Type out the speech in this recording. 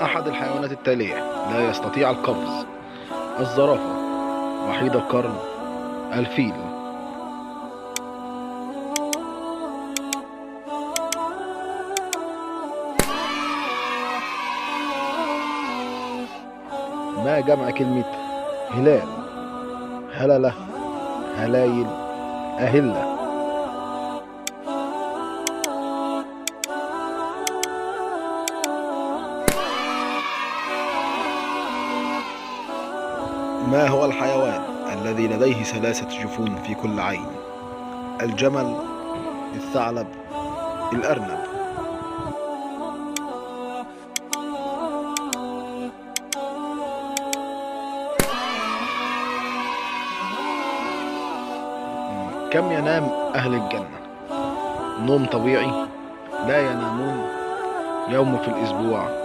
أحد الحيوانات التالية لا يستطيع القفز: الزرافة، وحيد القرن، الفيل. ما جمع كلمة هلال؟ هللة، هلايل، أهلة. ما هو الحيوان الذي لديه 3 جفون في كل عين؟ الجمل، الثعلب، الأرنب. كم ينام أهل الجنة؟ نوم طبيعي، لا ينامون، يوم في الأسبوع،